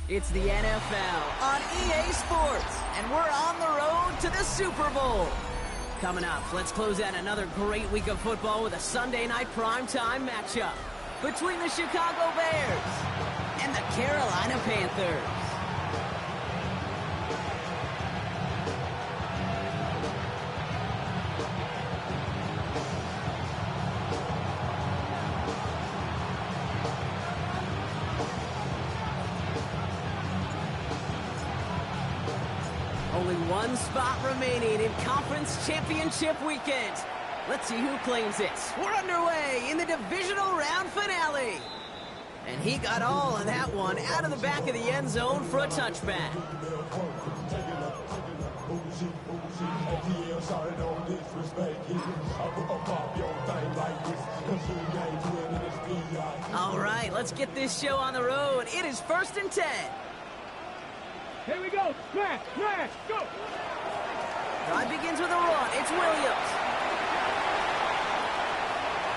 It's the NFL on EA Sports, and we're on the road to the Super Bowl. Coming up, let's close out another great week of football with a Sunday night primetime matchup between the Chicago Bears and the Carolina Panthers. Only one spot remaining in Conference Championship Weekend. Let's see who claims it. We're underway in the divisional round finale. And he got all of that one out of the back of the end zone for a touchback. All right, let's get this show on the road. It is 1st and 10. Here we go. Smash, smash, go. Drive begins with a run. It's Williams.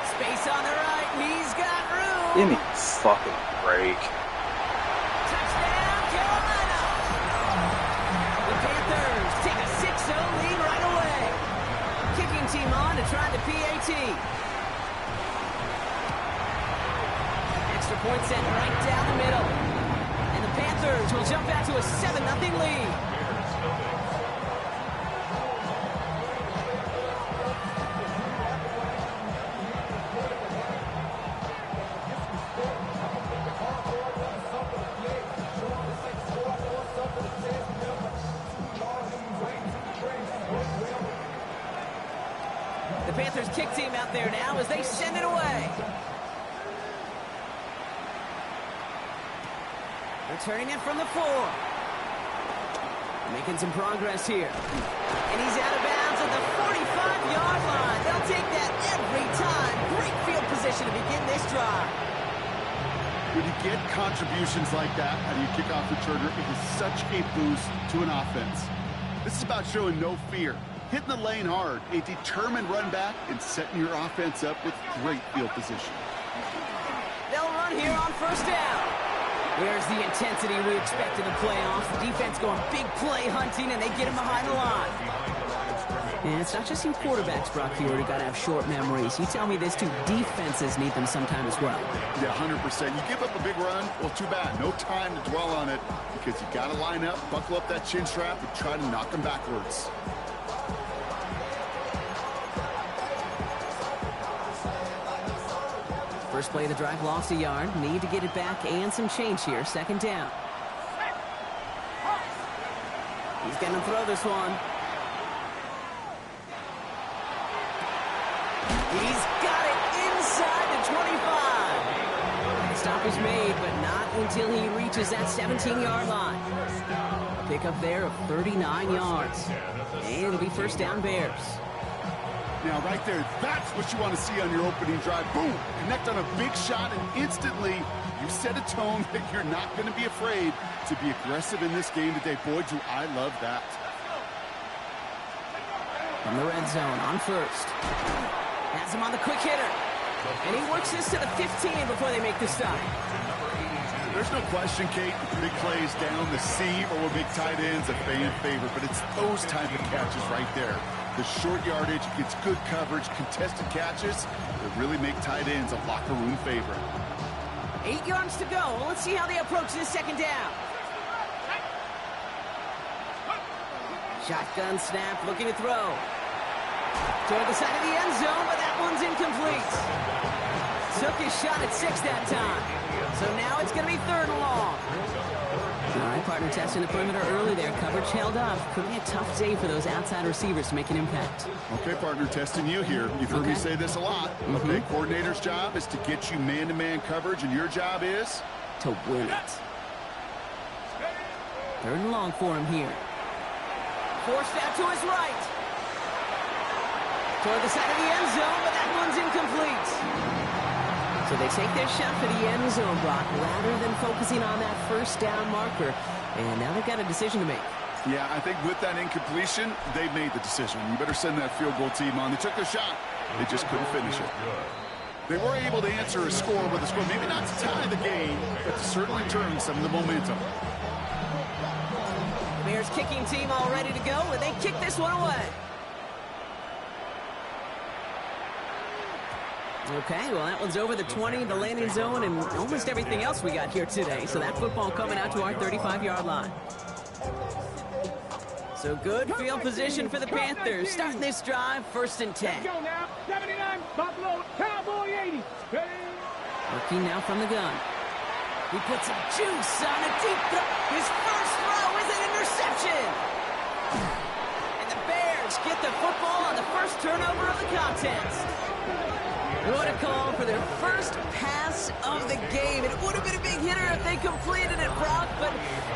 Space on the right. He's got room. Give me a fucking break. Touchdown, Carolina. The Panthers take a 6-0 lead right away. Kicking team on to try the PAT. Extra point sent right down the middle. Panthers will jump out to a 7-0 lead. The Panthers kick team out there now as they send it away. Returning it from the 4. Making some progress here. And he's out of bounds at the 45-yard line. They'll take that every time. Great field position to begin this drive. When you get contributions like that, how do you kick off returner? It is such a boost to an offense. This is about showing no fear, hitting the lane hard, a determined run back, and setting your offense up with great field position. They'll run here on 1st down. There's the intensity we expect in the playoffs. The defense going big play hunting, and they get him behind the line. And it's not just you quarterbacks, Brock, you already got to have short memories. You tell me this too, defenses need them sometime as well. Yeah, 100%. You give up a big run, well, too bad. No time to dwell on it because you got to line up, buckle up that chin strap, and try to knock them backwards. First play of the drive lost a yard. Need to get it back and some change here. 2nd down. He's going to throw this one. He's got it inside the 25. The stop is made, but not until he reaches that 17-yard line. A pickup there of 39 yards. And it'll be 1st down Bears. Now, right there, that's what you want to see on your opening drive. Boom! Connect on a big shot, and instantly you set a tone that you're not going to be afraid to be aggressive in this game today. Boy, do I love that. From the red zone on 1st. Has him on the quick hitter. And he works this to the 15 before they make the stop. There's no question, Kate, big plays down the seam or will make tight ends a fan favorite, but it's those type of catches right there. The short yardage, gets good coverage, contested catches that really make tight ends a locker room favorite. 8 yards to go. Let's see how they approach this 2nd down. Shotgun snap, looking to throw. Toward the side of the end zone, but that one's incomplete. Took his shot at 6 that time. So now it's going to be 3rd and long. All right, partner testing the perimeter early there. Coverage held up. Could be a tough day for those outside receivers to make an impact. Okay, partner, testing you here. You've heard me say this a lot. Okay, coordinator's job is to get you man-to-man coverage, and your job is? To win it. 3rd and long for him here. Forced out to his right. Toward the side of the end zone, but that one's incomplete. So they take their shot for the end zone block rather than focusing on that 1st down marker. And now they've got a decision to make. Yeah, I think with that incompletion, they've made the decision. You better send that field goal team on. They took their shot. They just couldn't finish it. They were able to answer a score with a score, maybe not to tie the game, but to certainly turn some of the momentum. Bears kicking team all ready to go, and they kick this one away. Okay, well, that one's over the 20, the landing zone, and almost everything else we got here today. So that football coming out to our 35-yard line. So good field position for the Panthers. Starting this drive, 1st and 10. Let's go now. 79, Buffalo, Cowboy 80. Working now from the gun. He puts some juice on a deep throw. His first throw is an interception. And the Bears get the football on the first turnover of the contest. What a call for their first pass of the game. It would have been a big hitter if they completed it, Brock, but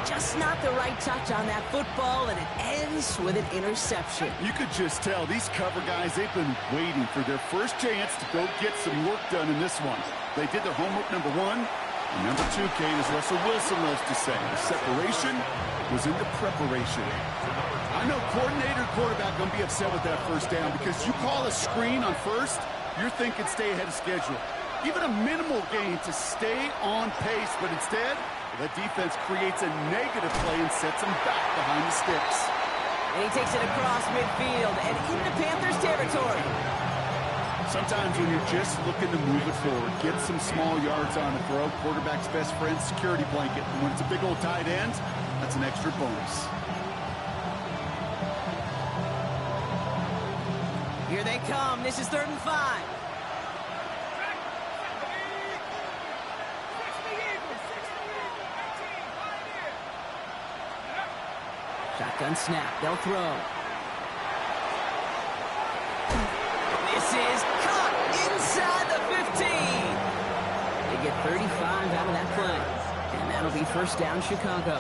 just not the right touch on that football, and it ends with an interception. You could just tell these cover guys, they've been waiting for their first chance to go get some work done in this one. They did their homework, number one. And number two, Kane, as Russell Wilson loves to say, the separation was in the preparation. I know coordinator and quarterback going to be upset with that first down because you call a screen on first, you're thinking stay ahead of schedule. Even a minimal gain to stay on pace, but instead, the defense creates a negative play and sets them back behind the sticks. And he takes it across midfield and into Panthers territory. Sometimes when you're just looking to move it forward, get some small yards on a throw, quarterback's best friend, security blanket. And when it's a big old tight end, that's an extra bonus. Here they come. This is 3rd and 5. Shotgun snap. They'll throw. This is caught inside the 15. They get 35 out of that play. And that'll be 1st down Chicago.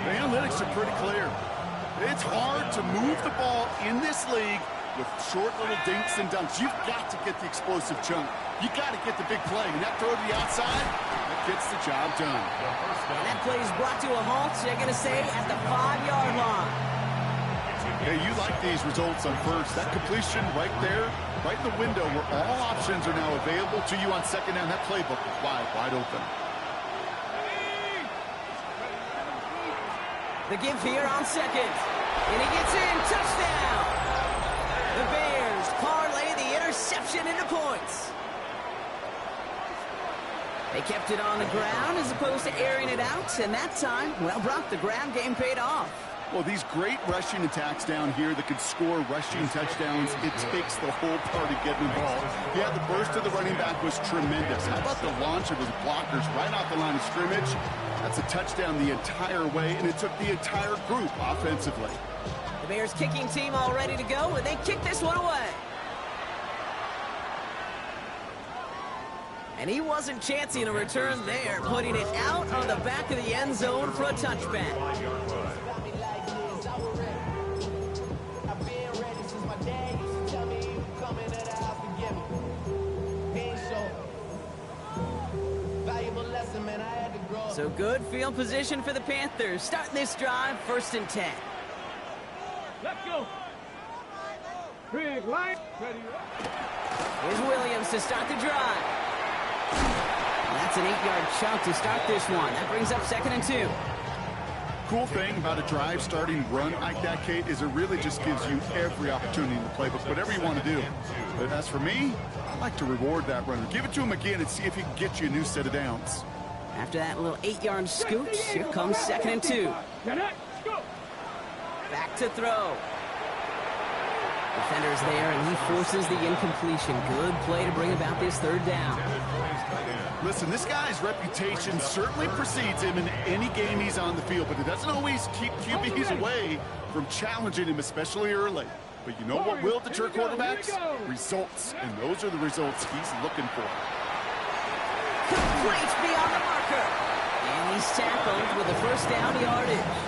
The analytics are pretty clear. It's hard to move the ball in this league with short little dinks and dunks. You've got to get the explosive chunk. You got to get the big play. And that throw to the outside, that gets the job done. And that play is brought to a halt, they're going to say, at the 5-yard line. Hey, you like these results on first. That completion right there, right in the window where all options are now available to you on 2nd down. That playbook is wide open. The give here on 2nd. And he gets in. Touchdown. The Bears parlay the interception into points. They kept it on the ground as opposed to airing it out. And that time, well, Brock, the ground game paid off. Well, these great rushing attacks down here that could score rushing touchdowns, it takes the whole party getting involved. Yeah, the burst of the running back was tremendous. How about the launch of his blockers right off the line of scrimmage? That's a touchdown the entire way, and it took the entire group offensively. The Bears kicking team all ready to go, and they kick this one away. And he wasn't chancing a return there, putting it out on the back of the end zone for a touchback. So good field position for the Panthers. Starting this drive, 1st and 10. Let's go. Big line. Ready. Here's Williams to start the drive. And that's an 8-yard chunk to start this one. That brings up 2nd and 2. Cool thing about a drive starting run like that, Kate, is it really just gives you every opportunity in the playbook, whatever you want to do. But as for me, I like to reward that runner. Give it to him again and see if he can get you a new set of downs. After that little 8-yard scoot, here comes 2nd and 2. Back to throw. Defender's there, and he forces the incompletion. Good play to bring about this 3rd down. Listen, this guy's reputation certainly precedes him in any game he's on the field, but it doesn't always keep QBs away from challenging him, especially early. But you know what will deter quarterbacks? Results, and those are the results he's looking for. Complete beyond the marker. And he's tackled with the 1st down yardage.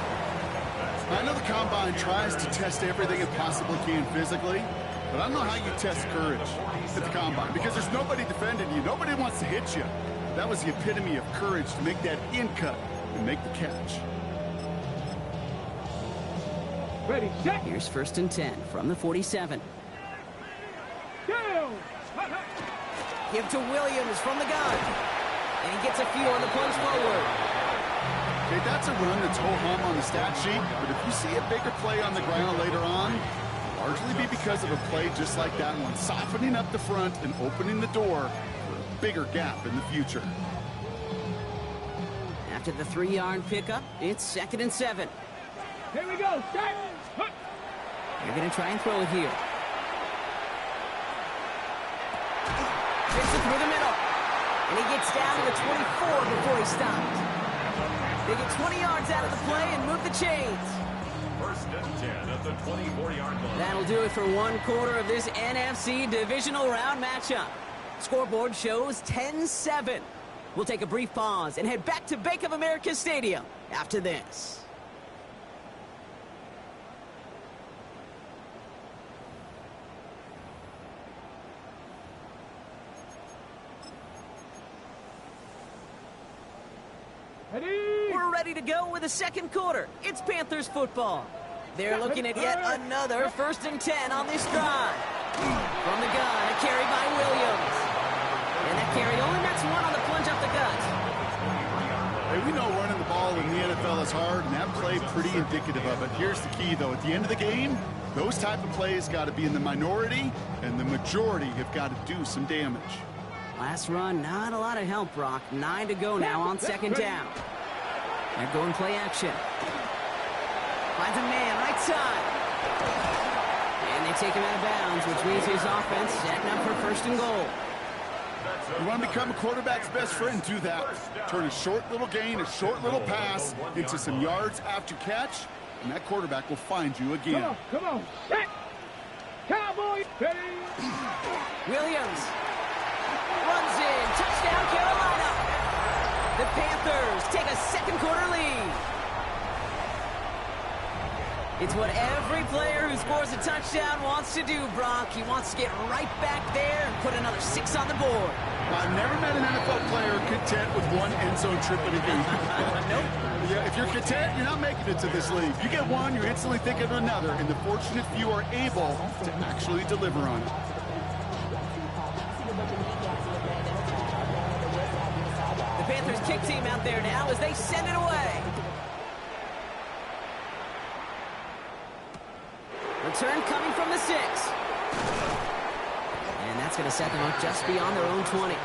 I know the Combine tries to test everything it possibly can physically, but I don't know how you test courage at the Combine because there's nobody defending you. Nobody wants to hit you. That was the epitome of courage to make that in cut and make the catch. Ready, set. Here's 1st and 10 from the 47. Down. Give to Williams from the gun. And he gets a few on the punch forward. Okay, that's a run that's ho-hum on the stat sheet, but if you see a bigger play on the ground later on, largely be because of a play just like that one, softening up the front and opening the door for a bigger gap in the future. After the 3-yard pickup, it's 2nd and 7. Here we go. Start. They're going to try and throw it here. Gets it through the middle. And he gets down to the 24 before he stopped. They get 20 yards out of the play and move the chains. 1st and 10 at the 24-yard line. That'll do it for one quarter of this NFC divisional round matchup. Scoreboard shows 10-7. We'll take a brief pause and head back to Bank of America Stadium after this. We're ready to go with the second quarter. It's Panthers football. They're looking at yet another 1st and 10 on this drive. From the gun, a carry by Williams. And that carry only nets one on the plunge up the gut. Hey, we know running the ball in the NFL is hard, and that play pretty indicative of it. Here's the key, though. At the end of the game, those type of plays got to be in the minority, and the majority have got to do some damage. Last run, not a lot of help, Brock. 9 to go now on 2nd down. They're going play action. Finds a man right side. And they take him out of bounds, which means his offense setting up for 1st and goal. You want to become a quarterback's best friend, do that. Turn a short little gain, a short little pass into some yards after catch, and that quarterback will find you again. Come on. Set. Cowboy. Williams runs in. Touchdown, Carolina. The Panthers take a second quarter lead. It's what every player who scores a touchdown wants to do, Brock. He wants to get right back there and put another 6 on the board. I've never met an NFL player content with one end zone trip in a game. Nope. Yeah, if you're content, you're not making it to this league. You get one, you're instantly thinking of another, and the fortunate few are able to actually deliver on it. The Panthers kick team out there now as they send it away. Return coming from the 6. And that's going to set them up just beyond their own 20.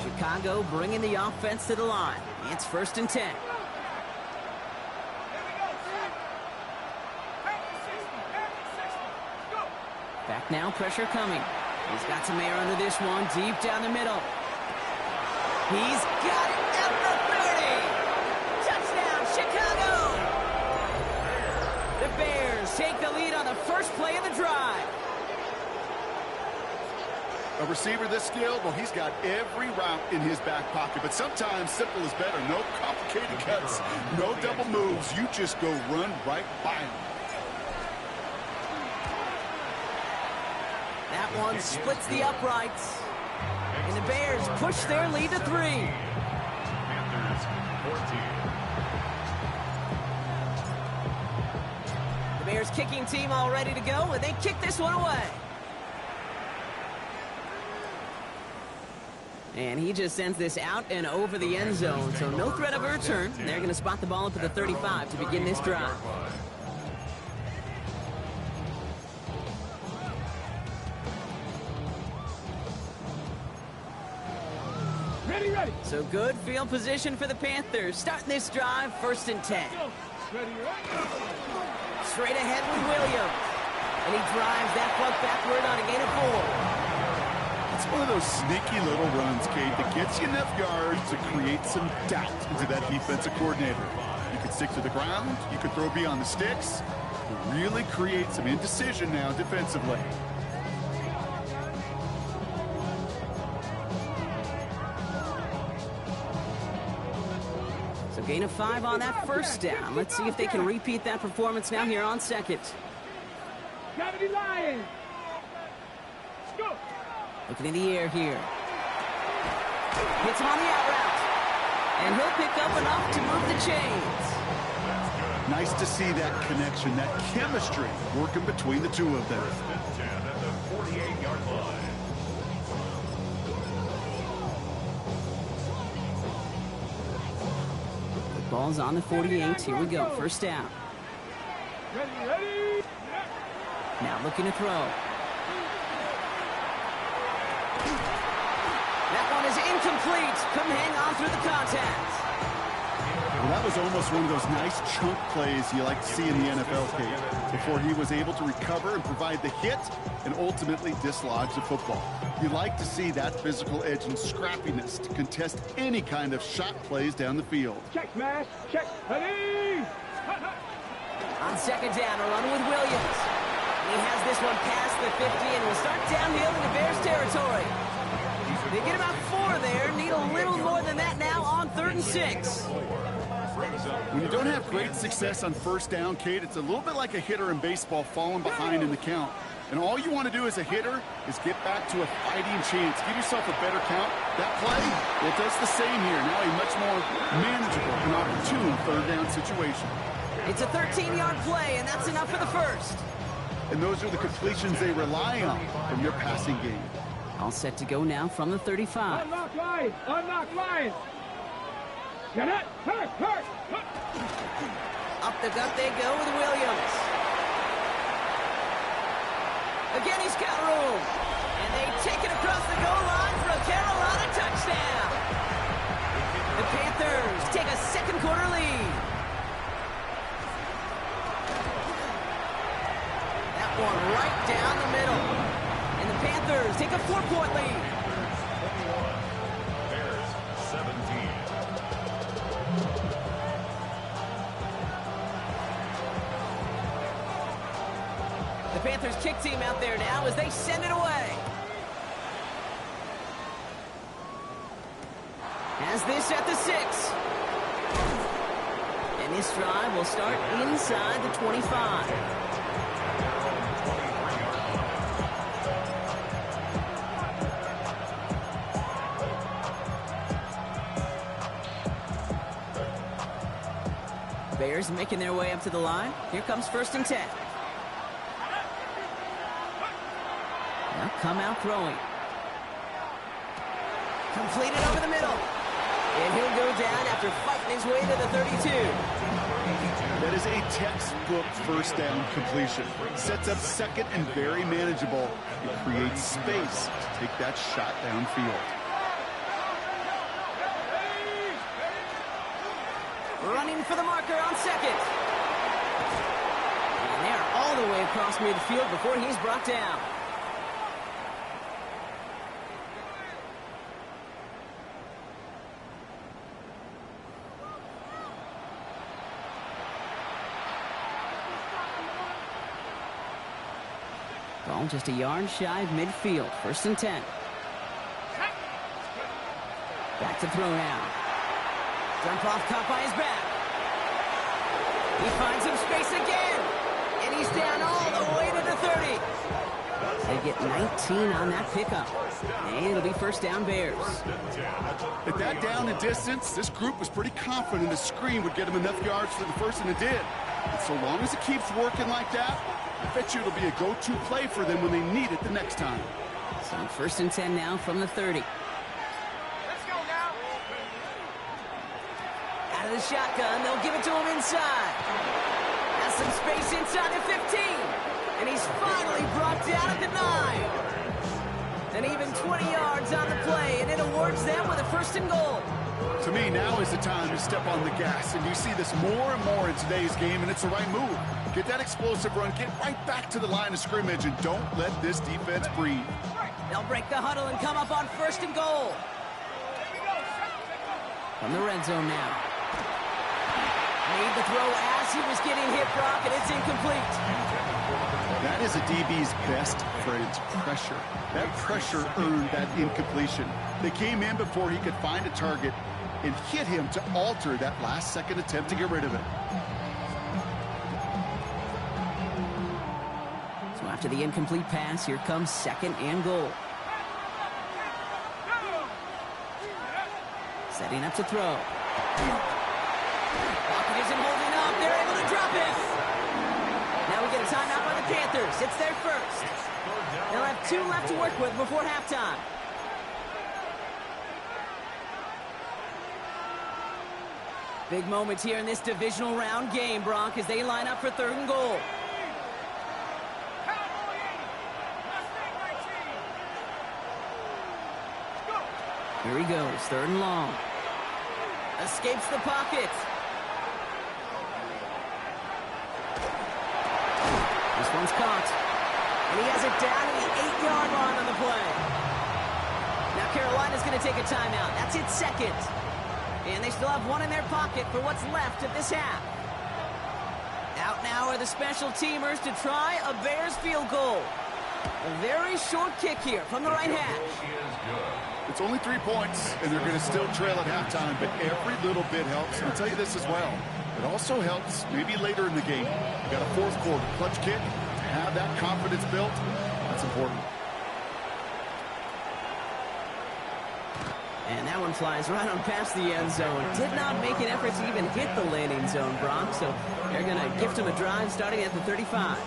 Chicago bringing the offense to the line. It's 1st and 10. Back now, pressure coming. He's got some air under this one, deep down the middle. He's got it at the 30. Touchdown, Chicago! The Bears take the lead on the first play of the drive. A receiver this skilled, well, he's got every route in his back pocket, but sometimes simple is better. No complicated cuts, no double moves. You just go run right by him. That one splits the uprights. And the Bears push their lead to 3. Panthers 14. The Bears kicking team all ready to go, and they kick this one away. And he just sends this out and over the end zone, so no threat of a return. They're going to spot the ball up at the 35 to begin this drive. Ready. So good field position for the Panthers. Starting this drive, 1st and 10. Ready. Straight ahead with Williams. And he drives that puck backward on a gain of 4. It's one of those sneaky little runs, Kate, that gets you enough yards to create some doubt into that defensive coordinator. You could stick to the ground, you could throw beyond the sticks, really create some indecision now defensively. So gain of 5 on that 1st down. Let's see if they can repeat that performance now here on 2nd. Gravity Lions. Let's go. Looking in the air here. Hits him on the out route. And he'll pick up enough to move the chains. Nice to see that connection, that chemistry working between the two of them. First and 10 at the 48-yard line. The ball's on the 48. Here we go. First down. Ready. Now looking to throw. That one is incomplete. Couldn't hang on through the contact. Well, that was almost one of those nice chunk plays you like to see in the NFL, Kate, before he was able to recover and provide the hit and ultimately dislodge the football. You like to see that physical edge and scrappiness to contest any kind of shot plays down the field. Check, smash. Check. Ready. On second down, a run with Williams. He has this one past the 50 and will start downhill into Bears territory. They get about 4 there. Need a little more than that now on 3rd and 6. When you don't have great success on first down, Kate, it's a little bit like a hitter in baseball falling behind in the count. And all you want to do as a hitter is get back to a fighting chance. Give yourself a better count. That play, well, it does the same here. Now a much more manageable and opportune 3rd down situation. It's a 13-yard play, and that's enough for the first. And those are the completions they rely on from their passing game. All set to go now from the 35. Unlock line. Unlock line. Get it. Hurt. Up the gut they go with Williams. Again, he's got room. And they take it across the goal line for a Carolina touchdown. The Panthers take a second quarter lead. That one right down the middle. And the Panthers take a 4-point lead. Bears 17. The Panthers kick team out there now as they send it away. Has this at the 6. And this drive will start inside the 25. Bears making their way up to the line. Here comes 1st and 10. Now come out throwing. Completed over the middle. And he'll go down after fighting his way to the 32. That is a textbook first down completion. Sets up second and very manageable. It creates space to take that shot downfield. Running for the marker on second. And they're all the way across midfield before he's brought down. Ball just a yard shy of midfield. 1st and 10. Back to throw now. Dump off caught by his back. He finds some space again. And he's down all the way to the 30. They get 19 on that pickup. And it'll be 1st down Bears. At that down and distance, this group was pretty confident the screen would get them enough yards for the first, and it did. And so long as it keeps working like that, I bet you it'll be a go-to play for them when they need it the next time. So 1st and 10 now from the 30. Out of the shotgun, they'll give it to him inside. Has some space inside the 15. And he's finally brought down at the 9. And even 20 yards on the play, and it awards them with a 1st and goal. To me, now is the time to step on the gas, and you see this more and more in today's game, and it's the right move. Get that explosive run, get right back to the line of scrimmage, and don't let this defense breathe. They'll break the huddle and come up on 1st and goal. From the red zone now. Made the throw as he was getting hit, Brock, and it's incomplete. That is a DB's best friend, pressure. That pressure earned that incompletion. They came in before he could find a target and hit him to alter that last-second attempt to get rid of it. So after the incomplete pass, here comes 2nd and goal. Setting up to throw. Pocket isn't holding up. They're able to drop it. Now we get a timeout by the Panthers. It's their first. They'll have 2 left to work with before halftime. Big moment here in this divisional round game, Bronk, as they line up for 3rd and goal. Here he goes, 3rd and long. Escapes the pocket. This one's caught. And he has it down to the 8-yard line on the play. Now Carolina's going to take a timeout. That's its second. And they still have 1 in their pocket for what's left of this half. Out now are the special teamers to try a Bears field goal. A very short kick here from the right hash. It's only 3 points, and they're going to still trail at halftime, but every little bit helps. I'll tell you this as well. It also helps maybe later in the game. You got a 4th quarter clutch kick. To have that confidence built, that's important. And that one flies right on past the end zone. Did not make an effort to even hit the landing zone, Bronx. So they're going to gift him a drive starting at the 35.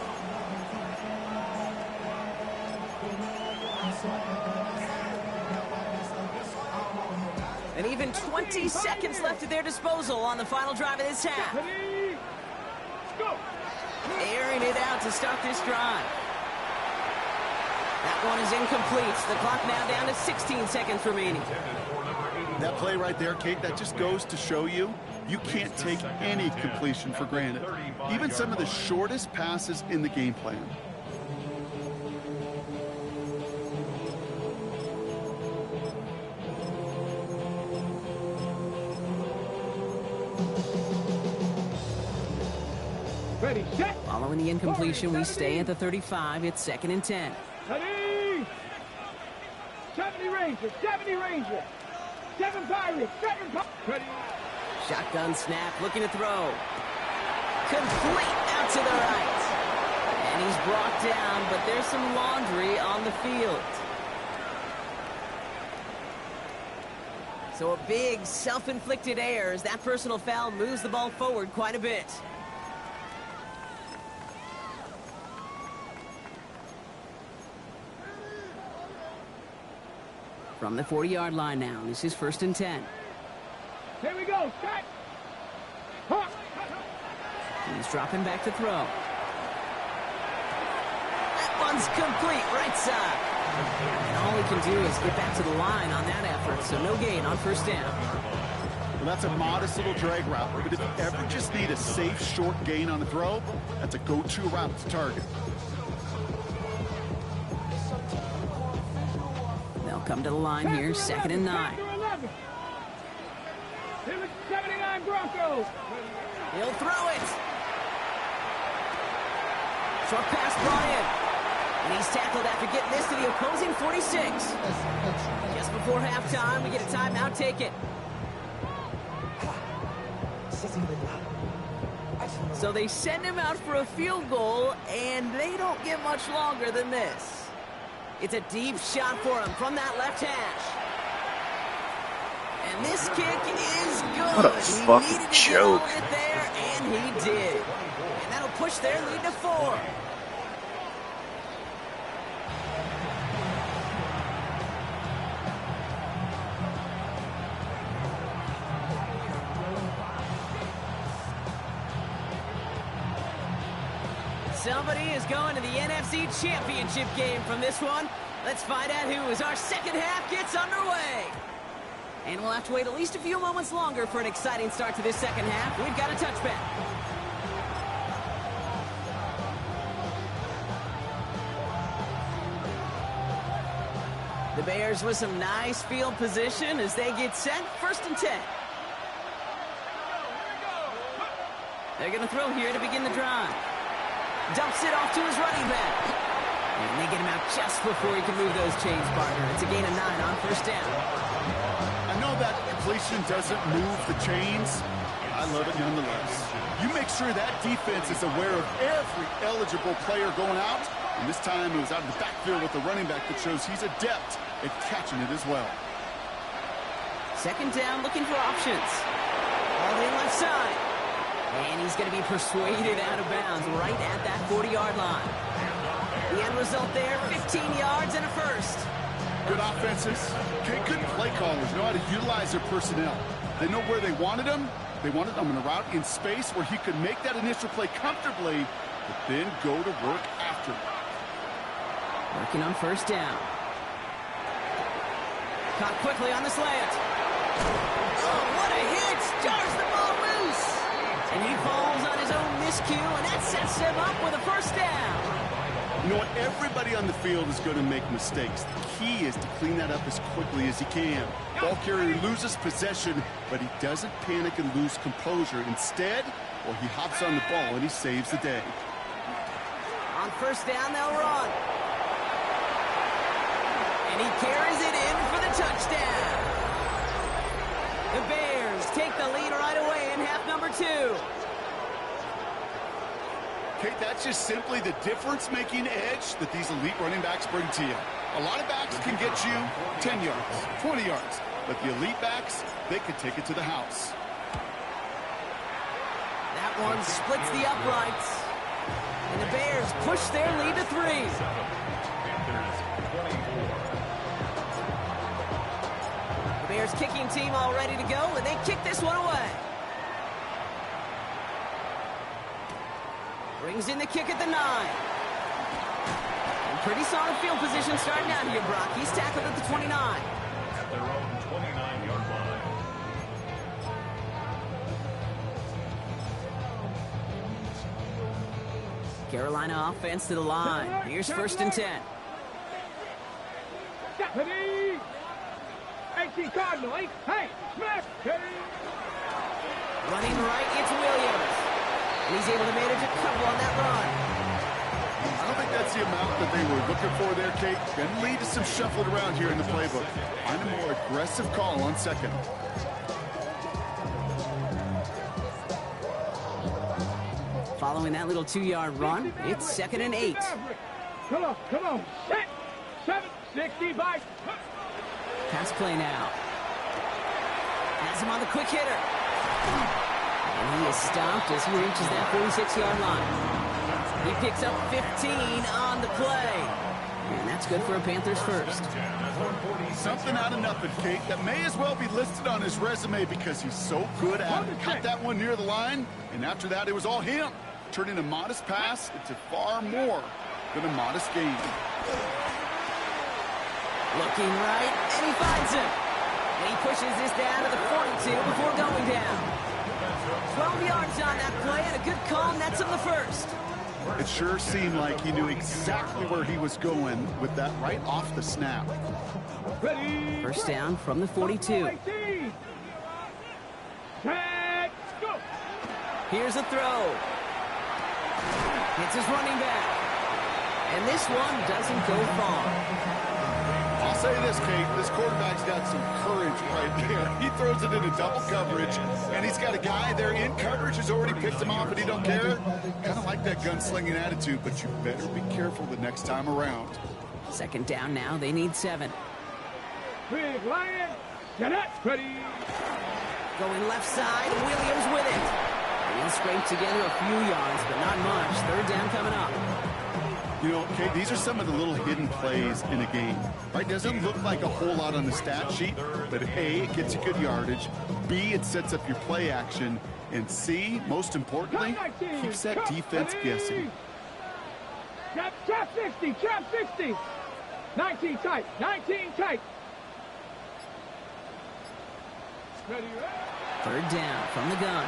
And even 20 seconds left at their disposal on the final drive of this half. Airing it out to start this drive. That one is incomplete. The clock now down to 16 seconds remaining. That play right there, Kate, that just goes to show you can't take any completion for granted. Even some of the shortest passes in the game plan. Ready, set. Following the incompletion, we stay at the 35. It's 2nd and 10. Ready. 70 Rangers, 70 Rangers. 7 Pirates, 7 Pirates. Ready. Shotgun snap, looking to throw. Complete out to the right. And he's brought down, but there's some laundry on the field. So a big self-inflicted error as that personal foul moves the ball forward quite a bit. From the 40-yard line now, this is 1st and 10. Here we go, set. He's dropping back to throw. That one's complete, right side. And all he can do is get back to the line on that effort, so no gain on 1st down. Well, that's a modest little drag route, but if you ever just need a safe, short gain on a throw, that's a go-to route to target. They'll come to the line here, 2nd and 9. Here is 79 Broncos. He'll throw it. Short pass brought in. And he's tackled after getting this to the opposing 46. Just before halftime, we get a timeout taken. So they send him out for a field goal, and they don't get much longer than this. It's a deep shot for him from that left hash. And this kick is good. What a fucking joke. He needed to get all it there, and he did. And that'll push their lead to 4. Somebody is going to the NFC Championship game from this one. Let's find out who as our second half gets underway. And we'll have to wait at least a few moments longer for an exciting start to this second half. We've got a touchback. The Bears with some nice field position as they get set. 1st and 10. They're going to throw here to begin the drive. Dumps it off to his running back. And they get him out just before he can move those chains, partner. It's a gain of 9 on 1st down. I know that completion doesn't move the chains. I love it nonetheless. You make sure that defense is aware of every eligible player going out. And this time it was out of the backfield with the running back that shows he's adept at catching it as well. 2nd down, looking for options. Hauled in left side. And he's going to be persuaded out of bounds right at that 40-yard line. The end result there, 15 yards and a first. Good offenses. Okay, good play callers know how to utilize their personnel. They know where they wanted him. They wanted him in a route in space where he could make that initial play comfortably, but then go to work after. Working on first down. Caught quickly on the slant. Oh, what a hit! Jars the ball loose. And he falls on his own miscue, and that sets him up with a first down. You know what? Everybody on the field is going to make mistakes. The key is to clean that up as quickly as he can. Ball carrier loses possession, but he doesn't panic and lose composure. Instead, well, he hops on the ball and he saves the day. On first down, they'll run. And he carries it in for the touchdown. The Bears take the lead right away in half number 2. Okay, that's just simply the difference-making edge that these elite running backs bring to you. A lot of backs can get you 10 yards, 20 yards, but the elite backs, they can take it to the house. That one splits the uprights. And the Bears push their lead to 3. The Bears kicking team all ready to go, and they kick this one away. Brings in the kick at the 9. And pretty solid field position starting out here, Brock. He's tackled at the 29. At their own 29-yard line. Carolina offense to the line. Here's first and 10. Stephanie! 18 Cardinal, 8. Hey, Smith! Running right, it's Williams. And he's able to manage a couple on that run. I don't think that's the amount that they were looking for there, Kate. Going to lead to some shuffling around here in the playbook. Find a more aggressive call on second. Following that little 2-yard run, it's second and 8. Come on. 760 by. Pass play now. Has him on the quick hitter. And he is stopped as he reaches that 46-yard line. He picks up 15 on the play. And that's good for a Panthers first. Something out of nothing, Kate. That may as well be listed on his resume because he's so good at it. Got that one near the line, and after that, it was all him. Turning a modest pass into far more than a modest gain. Looking right, and he finds him. And he pushes this down to the 42 before going down. 12 yards on that play, and a good call nets him the first. It sure seemed like he knew exactly where he was going with that right off the snap. First down from the 42. Here's a throw. It's his running back. And this one doesn't go far. I'll say this, Kate. This quarterback's got some courage right there. He throws it into double coverage, and he's got a guy there in coverage who's already picked him off, and he don't care. Kind of like that gunslinging attitude, but you better be careful the next time around. Second down now. They need 7. Big Lion. Get it. Ready. Going left side. Williams with it. And he'll scrape together a few yards, but not much. Third down coming up. You know, okay, these are some of the little hidden plays in a game. Right? Doesn't look like a whole lot on the stat sheet, but A, it gets you good yardage. B, it sets up your play action. And C, most importantly, keeps that defense guessing. Trap 60. 19 tight. Ready. Third down from the gun.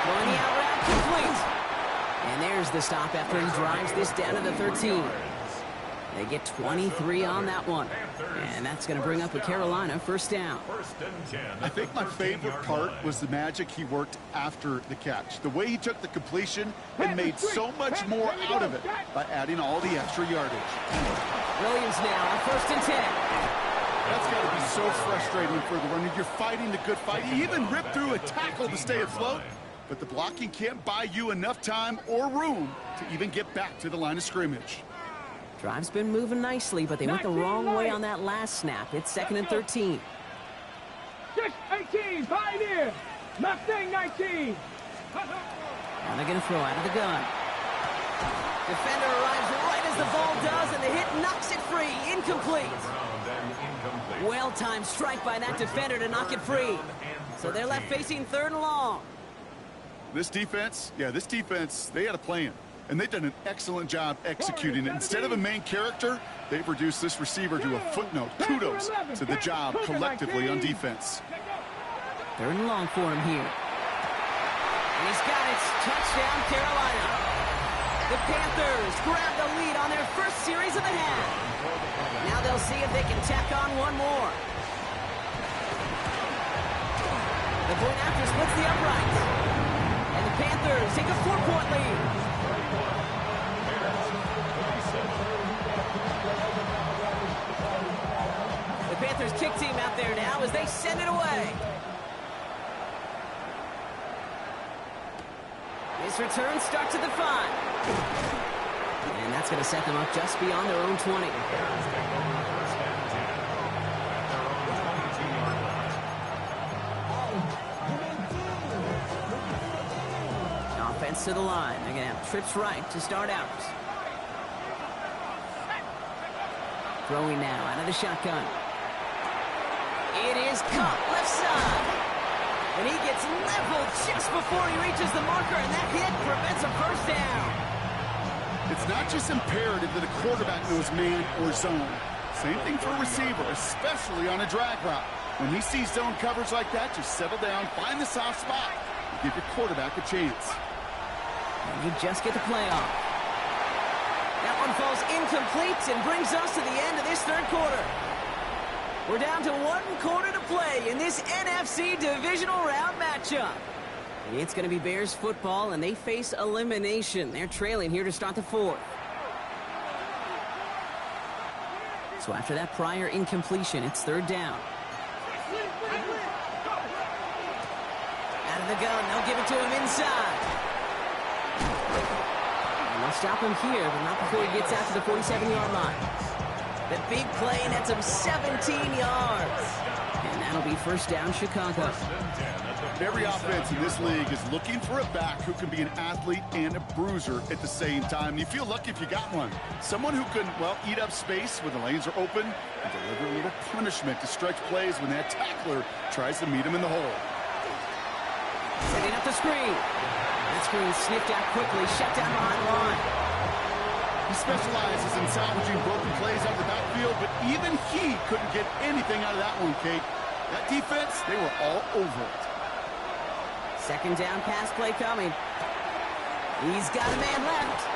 Going the out route, complete. And there's the stop after he drives this down to the 13. They get 23 on that one. And that's going to bring up a Carolina first down. I think my favorite part was the magic he worked after the catch. The way he took the completion and made so much more out of it by adding all the extra yardage. Williams now on first and 10. That's got to be so frustrating for the runner. You're fighting the good fight. You even ripped through a tackle to stay afloat. But the blocking can't buy you enough time or room to even get back to the line of scrimmage. Drive's been moving nicely, but they went the wrong way on that last snap. It's second and 13. 6-18, Pioneer. Mustang 19. Now they're going to throw out of the gun. Defender arrives right as the ball does, and the hit knocks it free. Incomplete. Well-timed strike by that defender to knock it free. So they're left facing 3rd and long. This defense, they had a plan. And they've done an excellent job executing it. Instead of a main character, they've reduced this receiver to a footnote. Kudos to the job collectively on defense. 3rd and long for him here. And he's got it. Touchdown, Carolina. The Panthers grab the lead on their first series of the half. Now they'll see if they can tack on one more. The point after splits the uprights. And the Panthers take a 4-point lead. The Panthers kick team out there now as they send it away. This return starts at the 5. And that's going to set them up just beyond their own 20. Offense to the line. They're going to have trips right to start out. Throwing now out of the shotgun. It is caught left side. And he gets leveled just before he reaches the marker, and that hit prevents a first down. It's not just imperative that a quarterback knows man or zone. Same thing for a receiver, especially on a drag route. When he sees zone coverage like that, just settle down, find the soft spot, and give your quarterback a chance. And you just get the play off. That one falls incomplete and brings us to the end of this 3rd quarter. We're down to 1 quarter to play in this NFC divisional round matchup. It's going to be Bears football, and they face elimination. They're trailing here to start the 4th. So after that prior incompletion, it's 3rd down. Out of the gun, they'll give it to him inside. And they'll stop him here, but not before he gets out to the 47-yard line. The big play nets him 17 yards. And that'll be first down, Chicago. Every offense in this league is looking for a back who can be an athlete and a bruiser at the same time. And you feel lucky if you got one. Someone who can, well, eat up space when the lanes are open and deliver a little punishment to stretch plays when that tackler tries to meet him in the hole. Setting up the screen. That screen snipped out quickly, shut down behind the line. He specializes in salvaging broken plays out of the backfield, but even he couldn't get anything out of that one, Kate. That defense, they were all over it. 2nd down pass play coming. He's got a man left.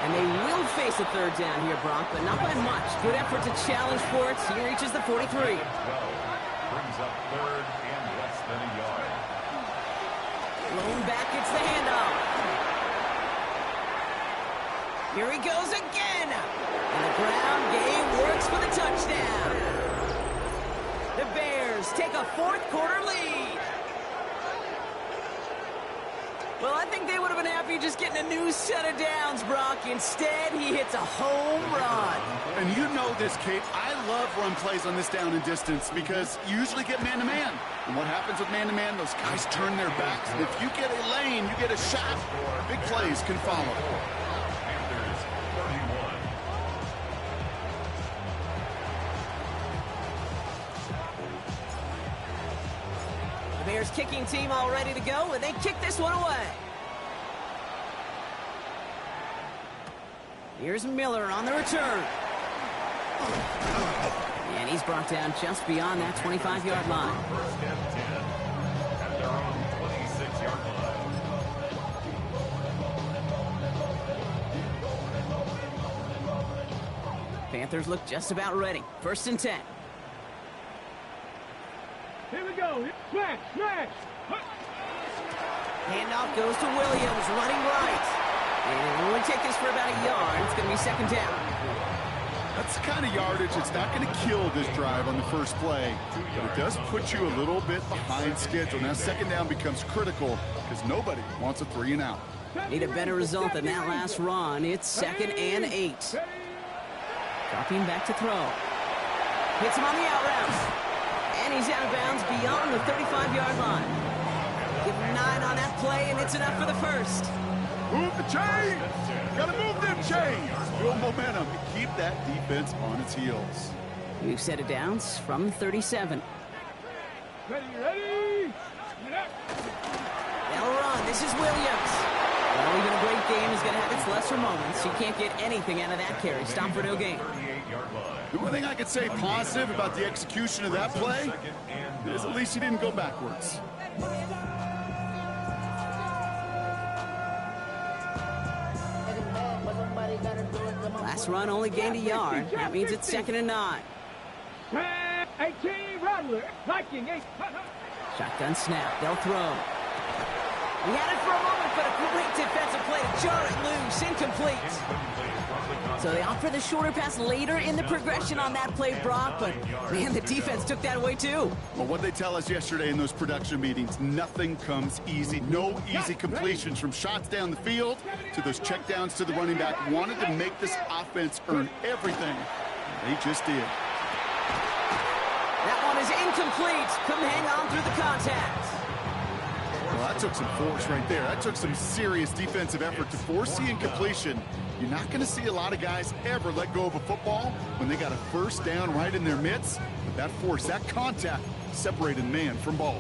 And they will face a 3rd down here, Brock, but not by much. Good effort to challenge for it. He reaches the 43. 12 brings up 3rd and less than a yard. Blown back, it's the handoff. Here he goes again. And the ground game works for the touchdown. The Bears take a 4th quarter lead. Well, I think they would have been happy just getting a new set of downs, Brock. Instead, he hits a home run. And you know this, Kate. I love run plays on this down and distance because you usually get man-to-man. And what happens with man-to-man, those guys turn their backs. And if you get a lane, you get a shot, big plays can follow. Panthers 31. The Bears kicking team all ready to go, and they kick this one away. Here's Miller on the return. And he's brought down just beyond that 25-yard line. First and 10 at their own 26-yard line. Panthers look just about ready. 1st and 10. Here we go. Smash, smash. Handoff goes to Williams, running right. And it'll only take this for about a yard. It's going to be 2nd down. That's the kind of yardage that's not going to kill this drive on the first play. But it does put you a little bit behind schedule. Now 2nd down becomes critical because nobody wants a 3 and out. Need a better result than that last run. It's 2nd and 8. Dropping back to throw. Hits him on the out route. And And he's out of bounds beyond the 35-yard line. Give him 9 on that play, and it's enough for the first. Move the chain! Gotta move them chains! Build momentum and keep that defense on its heels. We've set it down from the 37. Ready, ready! They'll run. This is Williams. Well, even a great game is going to have its lesser moments. You can't get anything out of that carry. Stop for no gain. The only thing I could say positive about the execution of that play is at least he didn't go backwards. Last run only gained a yard. That means it's 2nd and 9. 18, Rattler, Viking, 8. Shotgun snap. They'll throw. He had it for a moment, but a great defensive play to jar it loose. Incomplete. So they opt for the shorter pass later in the progression on that play, Brock, but man, the defense took that away too. Well, what they tell us yesterday in those production meetings, nothing comes easy. No easy completions from shots down the field to those checkdowns to the running back. Wanted to make this offense earn everything. They just did. That one is incomplete. Couldn't hang on through the contact. Well, that took some force right there. That took some serious defensive effort to force the incompletion. You're not going to see a lot of guys ever let go of a football when they got a first down right in their midst. But that force, that contact, separated man from ball.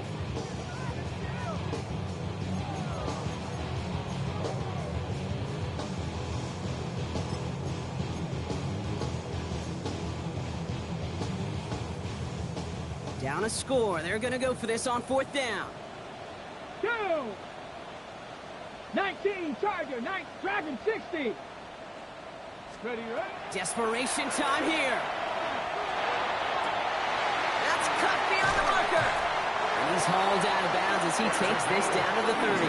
Down a score. They're going to go for this on 4th down. 2. 19, Charger, 9, Dragon, 60. Ready, ready? Desperation time here. That's cut beyond the marker. And he's hauled out of bounds as he takes this down to the 30.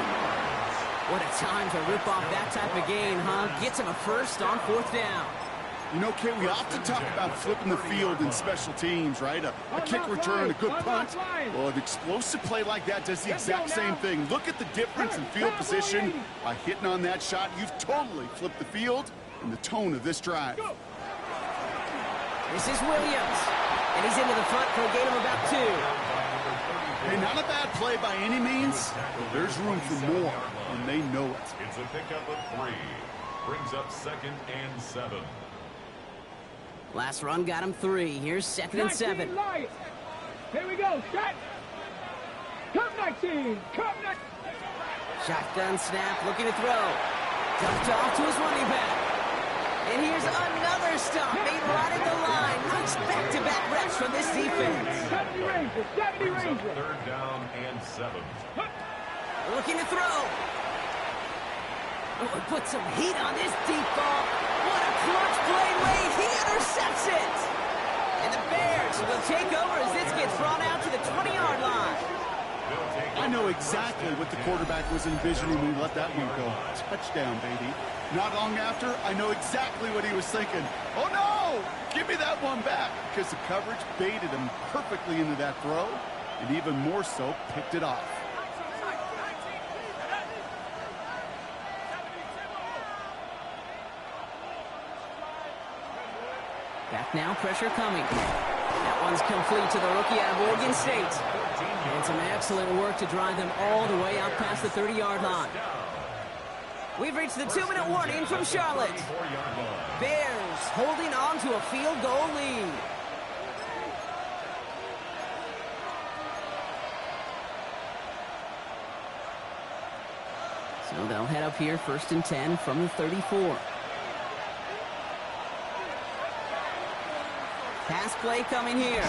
What a time to rip off that type of gain, huh? Gets him a first on 4th down. You know, Kate, we often talk about flipping the field in special teams, right? A kick return, a good punt. Well, an explosive play like that does the exact same thing. Look at the difference in field position. By hitting on that shot, you've totally flipped the field and the tone of this drive. This is Williams. And he's into the front for a gain of about 2. Hey, not a bad play by any means, but there's room for more, and they know it. It's a pickup of 3. Brings up 2nd and 7. Last run got him 3. Here's 2nd and 7. Here we go, set. Come 19, come 19. Shotgun snap, looking to throw. Dumped off to his running back. And here's another stop made right at the line. Nice back-to-back reps from this defense. 70 Ranger, 70 Ranger. 3rd down and 7. Looking to throw. Oh, put some heat on this deep ball. What a clutch play late. He intercepts it. And the Bears will take over as this gets brought out to the 20-yard line. I know exactly what the quarterback was envisioning when he let that one go. Touchdown, baby. Not long after, I know exactly what he was thinking. Oh, no! Give me that one back. Because the coverage baited him perfectly into that throw, and even more so, picked it off. Back now, pressure coming. That one's complete to the rookie out of Oregon State. And some excellent work to drive them all the way out past the 30-yard line. We've reached the 2-minute warning from Charlotte. Bears holding on to a field goal lead. So they'll head up here 1st and 10 from the 34. Pass play coming here.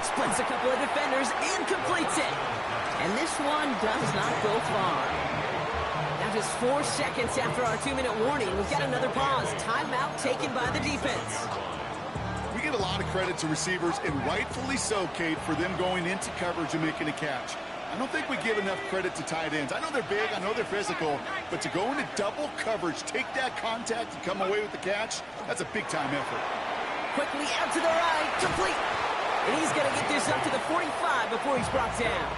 Splits a couple of defenders and completes it. And this one does not go far. Now just 4 seconds after our 2-minute warning, we've got another pause. Timeout taken by the defense. We give a lot of credit to receivers, and rightfully so, Kate, for them going into coverage and making a catch. I don't think we give enough credit to tight ends. I know they're big, I know they're physical, but to go into double coverage, take that contact, and come away with the catch, that's a big-time effort. Quickly out to the right, complete. And he's going to get this up to the 45 before he's brought down.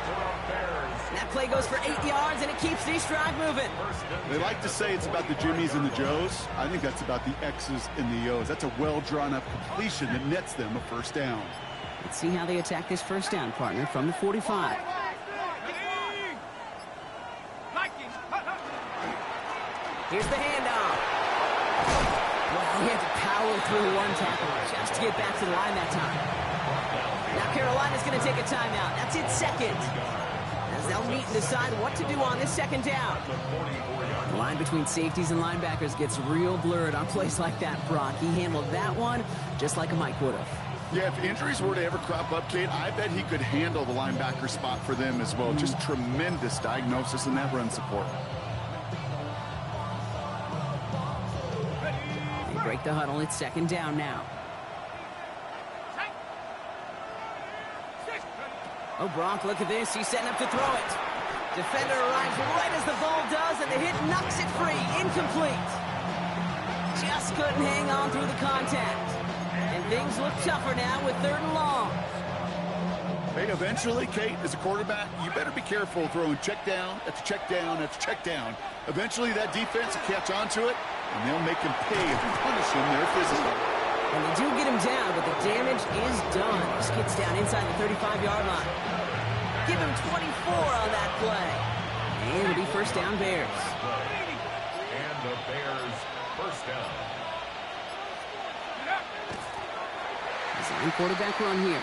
And that play goes for 8 yards, and it keeps this drive moving. They like to say it's about the Jimmies and the Joes. I think that's about the X's and the O's. That's a well-drawn-up completion that nets them a first down. Let's see how they attack this first down, partner, from the 45. Here's the handoff. Well, he had to power through one tackle just to get back to the line that time. Now Carolina's going to take a timeout. That's its second. As they'll meet and decide what to do on this second down. The line between safeties and linebackers gets real blurred on plays like that, Brock. He handled that one just like a Mike would have. Yeah, if injuries were to ever crop up, Kate, I bet he could handle the linebacker spot for them as well. Just tremendous diagnosis in that run support. They break the huddle. It's second down now. Oh, Brock, look at this. He's setting up to throw it. Defender arrives right as the ball does, and the hit knocks it free. Incomplete. Just couldn't hang on through the contact. And things look tougher now with third and long. Hey, eventually, Kate, as a quarterback, you better be careful throwing check down after check down after check down. Eventually, that defense will catch on to it, and they'll make him pay if you punish him there physically. And they do get him down, but the damage is done. Skids down inside the 35-yard line. Give him 24 on that play. And it'll be first down Bears. And the Bears first down. Design quarterback run here.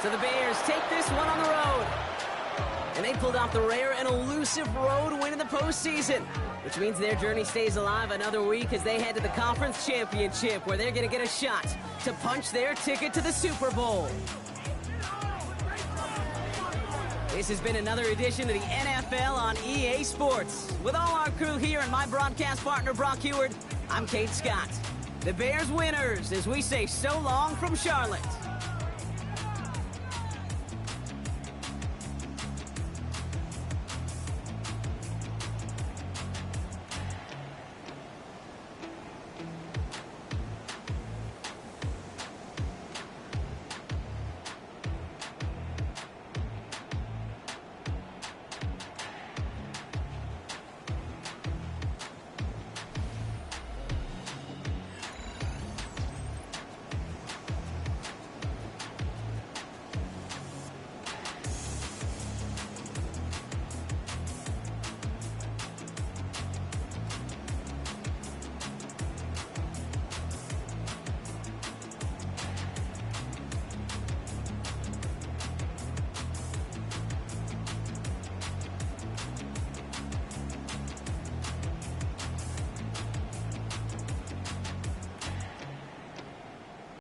So the Bears take this one on the road. And they pulled off the rare and elusive road win in the postseason, which means their journey stays alive another week as they head to the conference championship, where they're going to get a shot to punch their ticket to the Super Bowl. This has been another edition of the NFL on EA Sports. With all our crew here and my broadcast partner, Brock Heward, I'm Kate Scott. The Bears winners as we say so long from Charlotte.